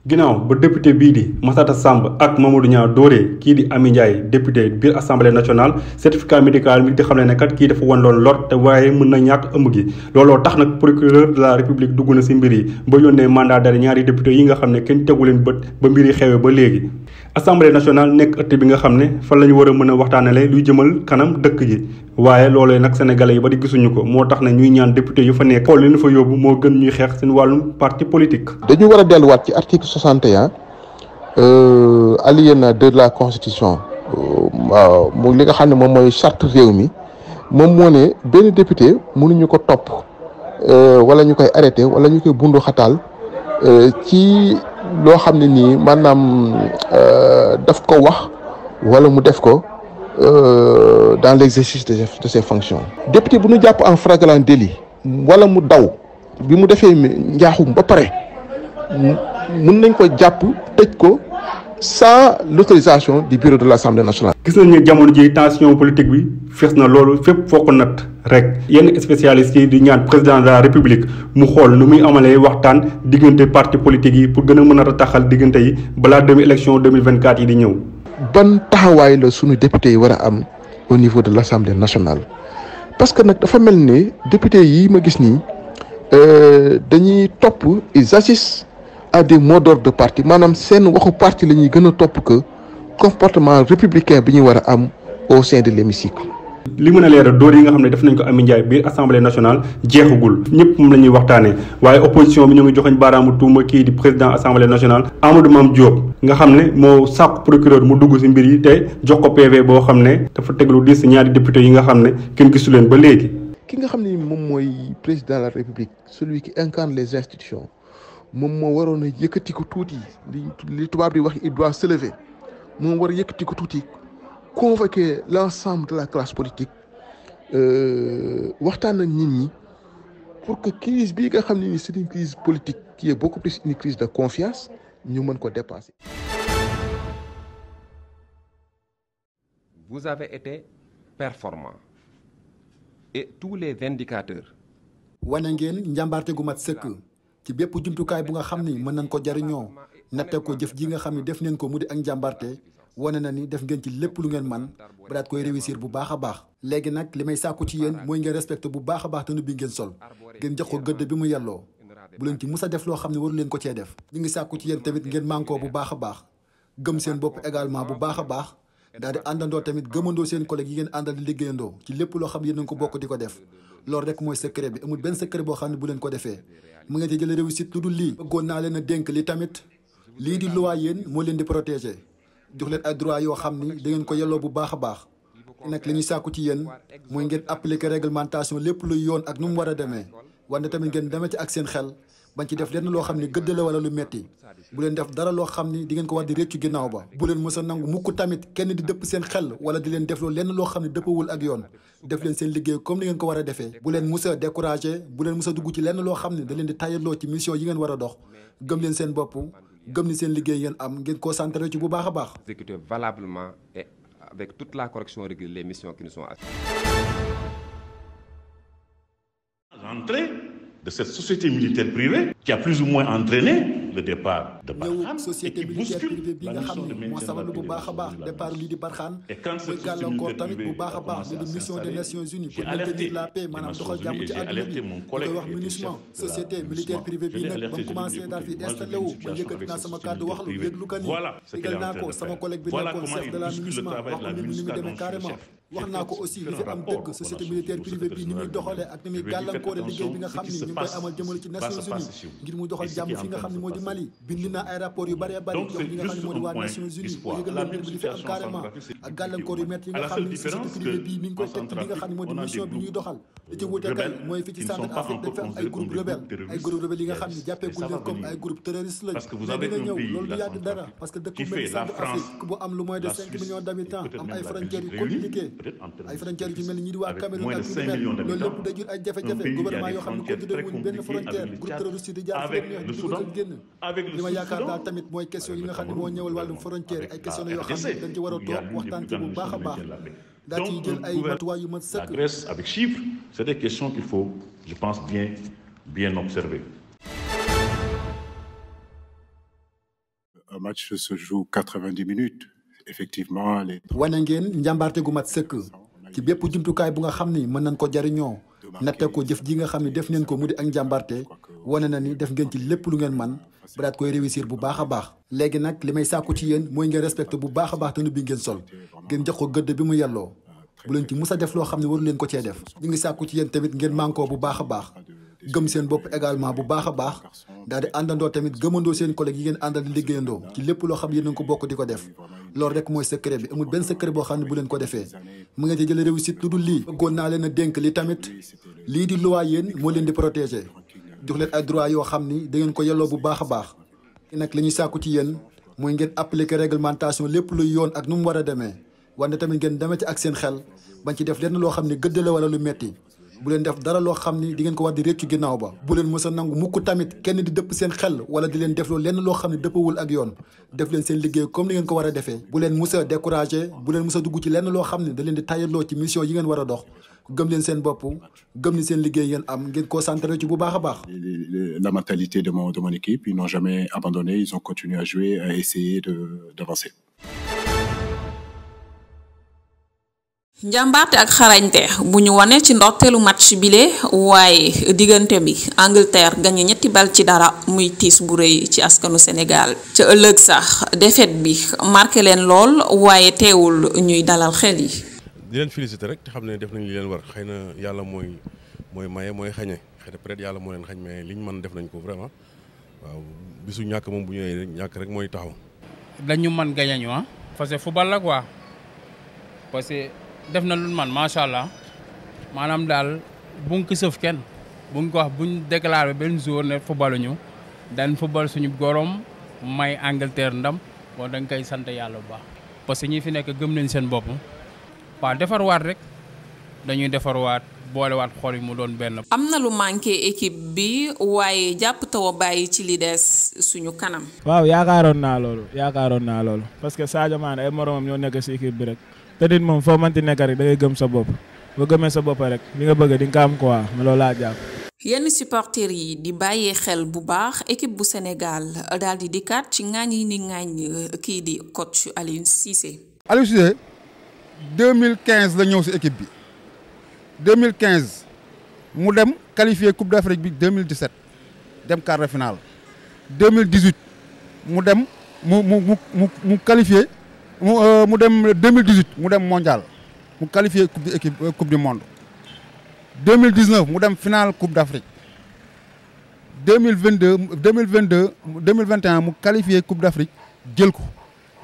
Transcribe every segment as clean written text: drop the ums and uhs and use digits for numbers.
ginnaaw ba député bii di Massata Samb ak Mamadou Niang dooree kii di Amy Ndiaye député biir assemblée nationale certificat médical mi di xam ne kat kii dafa wan loon lor te waaye mën na ñàkk ëmb gi looloo tax nag procureur de la république dugg na si mbir yi ba yónnee mandat d'arrêt ñaari député yi nga xam ne kenn tegu leen bët ba mbir yi xewee ba léegi. assemblée nationale nekk ëtt bi nga xam ne fan la ñu war a mën a waxtaanale luy jëmal kanam dëkk ji waaye loolee nag sénégalais yi ba di gisuñu ko moo tax ne ñuy ñaan député yu fa nekk xool leen fa yóbbu moo gën ñuy xeex seen wàllum parti politique. dañu war a delluwaat ci article 61 alinéa 2 de la constitution mu li nga xam ne moom mooy charte réew mi moom moo ne benn député mënuñu ko topp wala ñu koy arrêté wala ñu koy bundu xataal ci loo xam ne nii maanaam daf ko wax wala mu def ko dans l'exercice de ses fonctions. député bu ñu jàpp en flagrant délit wala mu daw bi mu defee njaaxum ba pare mun nañ ko jàpp tëj ko sans l'autorisation du bureau de l'Assemblée nationale. gis nañ ne jamono ji tension politique bi fees na loolu fépp foo ko nat rek yenn spécialistes yi di ñaan président de la république mu xool nu muy amalee waxtaan diggante parti politique yi pour gën a mën a rataxal diggante yi balaa élection 2024 yi di ñëw. ban taxawaay la sunu député yi war a am au niveau de l'Assemblée nationale parce que nag dafa mel ni député yi ma gis nii dañuy topp ils assistent à des mots d'ordre de parti maanaam seen waxu parti la ñuy gën a topp que comportement républicain bi ñu war a am au sein de l'hémicycle. li mën a leeral dóor yi nga xam ne def nañ ko Amy Ndiaye biir assemblée nationale jeexagul ñëpp moom la ñuy waxtaanee waaye opposition bi ñu ngi joxoñ baaraamu tuuma kii di président assemblée nationale Amadou Mame Diop nga xam ne moo sàkku procureur mu dugg ci mbir yi te jox ko PV boo xam ne dafa teglu dis ci ñaari député yi nga xam ne kenn gisu leen ba léegi. ki nga xam ne moom mooy président de la république celui qui incarne les institutions moom moo waroon a yëkkati ko tuuti li tubaab di wax il doit se lever moom war a yëkkati ko tuuti. convoquer l'ensemble de la classe politique waxtaan ak nit ñi pour que crise bii nga xam ne ni c'est une crise politique qui est beaucoup plus une crise de confiance ñu mën ko dépasser. Vous avez été performant et tous les indicateurs. wane ngeen njàmbaarte gu mat sëkk ci bépp jumtukaay bu nga xam ni mën nañ ko jariñoo natte ko jëf ji nga xam ni def neen ko mu di ak njàmbaarte. wane na ni def ngeen ci lépp lu ngeen man ba daat koy réussir bu baax a baax léegi nag li may sàkku ci yéen mooy ngeen respecté bu baax a baax te nu bi ngeen sol ngeen jox ko gëdd bi mu yelloo bu leen ci mus a def loo xam ne waru leen ko cee def ñu ngi sàkku ci yéen tamit ngeen mànkoo bu baax a baax gëm seen bopp également bu baax a baax daal di àndandoo tamit gëmandoo seen collègue yi ngeen àndal di liggéeyandoo ci lépp loo xam ne yéen a ko bokk di ko def loolu rek mooy secret bi amul benn secret boo xam ne bu leen ko defee mu ngeen ci jëlee réussite lu dul lii bëggoon naa leen a dénk li tamit lii di loi yéen moo leen di protéger jox leen ay droit yoo xam ni da ngeen ko yelloo bu baax a baax nag li ñuy sàkku ci yéen mooy ngeen appliquer réglementation lépp luy yoon ak nu mu war a demee wante tamit ngeen demee ci ak seen xel bañ ci def lenn loo xam ni gëdd la wala lu metti bu leen def dara loo xam ni di ngeen ko war di réccu ginnaaw ba bu leen mës a nangu mukk tamit kenn di dëpp seen xel wala di leen def loo lenn loo xam ne dëppawul ak yoon def leen seen liggéey comme ni ngeen ko war a defee bu leen mës a découragé bu leen mës a dugg ci lenn loo xam ne da leen di tayaloo ci mission yi ngeen war a dox gëm leen seen bopp gëm ni seen liggéey ngeen am ngeen concentré ci bu baax a baax. Exécuter valablement et avec toute la correction régulière les missions qui nous sont assignées. L'entrée de cette société militaire privée qui a plus ou moins entraîné le départ de Barkhane et qui bouscule la mission de maintien de la paix bu baax a baax départ lii di Barkhane et quand cette mooy société gàllankoor militaire tamit bu privée baax a a baax commencé li à di mission des s'installer, Nations Unies j'ai pour alerté maintenir la paix les maanaam Nations doxal jàmm Unies et ci j'ai àdduna alerté bi mon ñu collègue koy wax qui était MINUSMA chef de la société militaire MINUSMA. privée Je bii l'ai nag ba alerté, mu commencé je lui ai daal dit, fi écoutez, installé moi, wu j'ai ba une situation yëkkati avec naa cette sama société kàddu wax lu militaire yëglu ka ni Voilà ce qu'elle digal est en naa train ko de sama faire. collègue bi Voilà nekkoon comment chef il de la bouscule le MINUSMA travail wax de la ko mbir mi ni MINUSCA mu dont demee je suis le carrément chef. wax naa ko aussi li fi am dëgg société militaire privée bii ni muy doxalee ak ni muy gàllankoore liggéey bi nga xam ni ñu ngi koy amal jëmale ci Nations Unies ngir mu doxal jàmm fi nga xam ne moo di Mali bind naa ay rapport yu bëree bëri jox ñi nga xam ne moo di waa Nations Unies bu yëgal leen mbir bi li fi am carrément ak gàllankoor yu métti yi nga xam ne société privée bii mi ngi koy teg ci li nga xam ne moo di mission bi ñuy doxal li ci wute kay mooy fi ci Centre Afrique dafa am ay groupe rebelle yi nga xam ne jàppeegul leen comme ay groupe terroriste lañ mais dina ñëw loolu du yàgg dara parce que dëkk bu mel Centre Afrique bu am lu moins de 5 millions d'habitants am ay frontières yu compliquées ay frontières yu mel ni ñi di waa Cameroun ak yu mel loolu lépp day jur ay jafe-jafe gouvernement yoo xam ne considéré wuñ benn frontière groupe terroriste yi di jaar fi leen neex di dugg ak génn li ma yaakaar daal tamit mooy question yi nga xam ne moo ñëwal wàllum frontière ay question la yoo xam ne dañ ci war a toog waxtaan ci bu baax a baax daa ciy jël ay matuwaay yu mat sëkk. La Grèce avec chiffres, c'est des questions qu'il faut, je pense, bien observer. match se joue 90 minutes. Effectivement, wane ngeen njàmbaarte gu mat sëkk ci bépp jumtukaay bu nga xam ni mën nañ ko jariñoo natte ko jëf ji nga xam ni def neen ko mu di ak njàmbaarte wane na ni def ngeen ci lépp lu ngeen man ba daat koy réussir bu baax a baax. léegi nag li may sàkku ci yéen mooy ngeen respecté bu baax a baax tenue bi ngeen sol ngeen jox ko gëdd bi mu yelloo bu leen ci mus a def loo xam ne waru leen ko cee def. ñu ngi sàkku ci yéen tamit ngeen mànkoo bu baax a baax gëm seen bopp également bu baax a baax daal di àndandoo tamit gëmandoo seen collègue yi ngeen àndal di liggéeyandoo ci lépp loo xam ne yéen a ngi ko bokk di ko def. loolu rek mooy secret bi amul benn secret boo xam ne bu leen ko defee mu ngeen ci jëlee réussite lu dul lii. bëggoon naa leen a dénk li tamit lii di loi yéen moo leen di protéger jox leen ay droit yoo xam ni da ngeen ko yelloo bu baax a baax. nag li ñuy sàkku ci yéen mooy ngeen appliquer réglementation lépp luy yoon ak nu mu war a demee wante tamit ngeen demee ci ak seen xel bañ ci def lenn loo xam ne gëdd la wala lu metti bu leen def dara loo xam ni di ngeen ko war di réccu ginnaaw ba. bu leen mës a nangu mukk tamit kenn di dëpp seen xel wala di leen def loo lenn loo xam ne dëppawul ak yoon def leen seen liggéey comme ni ngeen ko war a defee. bu leen mës a découragé bu leen mës a dugg ci lenn loo xam ne da leen di tayaloo ci mission yi ngeen war a dox gëm leen seen bopp gëm ni seen liggéey ngeen am ngeen concentré ci bu baax a baax. La mentalité de mon équipe, ils n'ont jamais abandonné, ils ont continué à jouer, à essayer d'avancer. njàmbaarte ak xarañte bu ñu wane ci ndorteelu match bile waaye diggante bi Angleterre gagné 3-0 muy tiis bu rëy ci askanu Sénégal ca ëllëg sax défaite bi marqué leen lool waaye teewul ñuy dalal xel yi. di leen féliciter rek te xam ne def nañ li leen war xëy na yàlla mooy maye mooy xañe xëy na peut-être yàlla moo leen xañ mais liñ mën def nañ ko vraiment waaw bisu ñàkk moom bu ñëwee ñàkk rek mooy taxaw. dañu mën gagné ñu parce que football la quoi parce que def na lu man macha allah maanaam daal buñ ko sëf kenn buñ ko wax buñ déclaré benn jour ne football ñu dañ football suñu gorom may Angleterre ndam bon dañ koy sant yàlla bu baax. parce que ñi fi nekk gëm nañ seen bopp waaw defarwaat rek dañuy defarwaat boolewaat xol yi mu doon benn. am na lu manqué équipe bi waaye jàpp taw a bàyyi ci li des suñu kanam. waaw yaakaaroon naa loolu parce que Sadio Mané ay moromam ñoo nekk si équipe bi rek. te nit moom foo mënti nekk rek da ngay gëm sa bopp boo gëmee sa bopp rek li nga bëgg di nga am quoi loolu laa jàpp. yenn supporters yi di bàyyee xel bu baax équipe bu Sénégal daal di dikkaat ci ŋaañ yi ni ŋaañ kii di coach Aliou Cissé. Aliou Cissé 2015 la ñëw si équipe bi 2015 mu dem qualifié Coupe d'Afrique bi 2017 dem quart de finale 2018 mu dem mu qualifié. mu dem 2018 mu dem mondial mu qualifié coupe du monde 2019 mu dem finale coupe d'Afrique 2021 mu qualifié coupe d'Afrique jël ko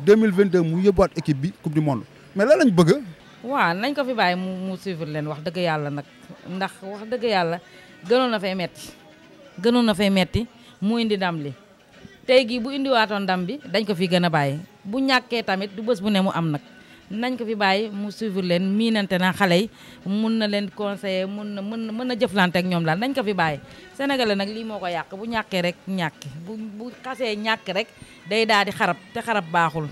2022 mu yóbbuwaat équipe bi coupe du monde mais lan lañ bëgg. waaw nañ ko fi bàyyi mu suivre leen wax dëgg yàlla nag ndax wax dëgg yàlla gënoon na fay metti mu indi ndam li tey gii bu indiwaatoon ndam bi dañ ko fi gën a bàyyi. bu ñàkkee tamit du bés bu ne mu am nag nañ ko fi bàyyi mu suivre leen miinante na xale yi mun na leen conseiller mën na jëflante ak ñoom daal nañ ko fi bàyyi Sénégalais nag lii moo ko yàq bu ñàkkee rek ñàkki bu xasee ñàkk rek day daal di xarab te xarab baaxul.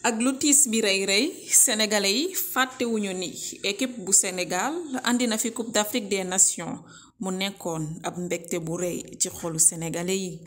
ak lu tiis bi rëy Sénégalais yi fàttewuñu ni équipe bu Sénégal andi na fi Coupe d'Afrique des Nations mu nekkoon ab mbégte bu rëy ci xolu Sénégalais yi.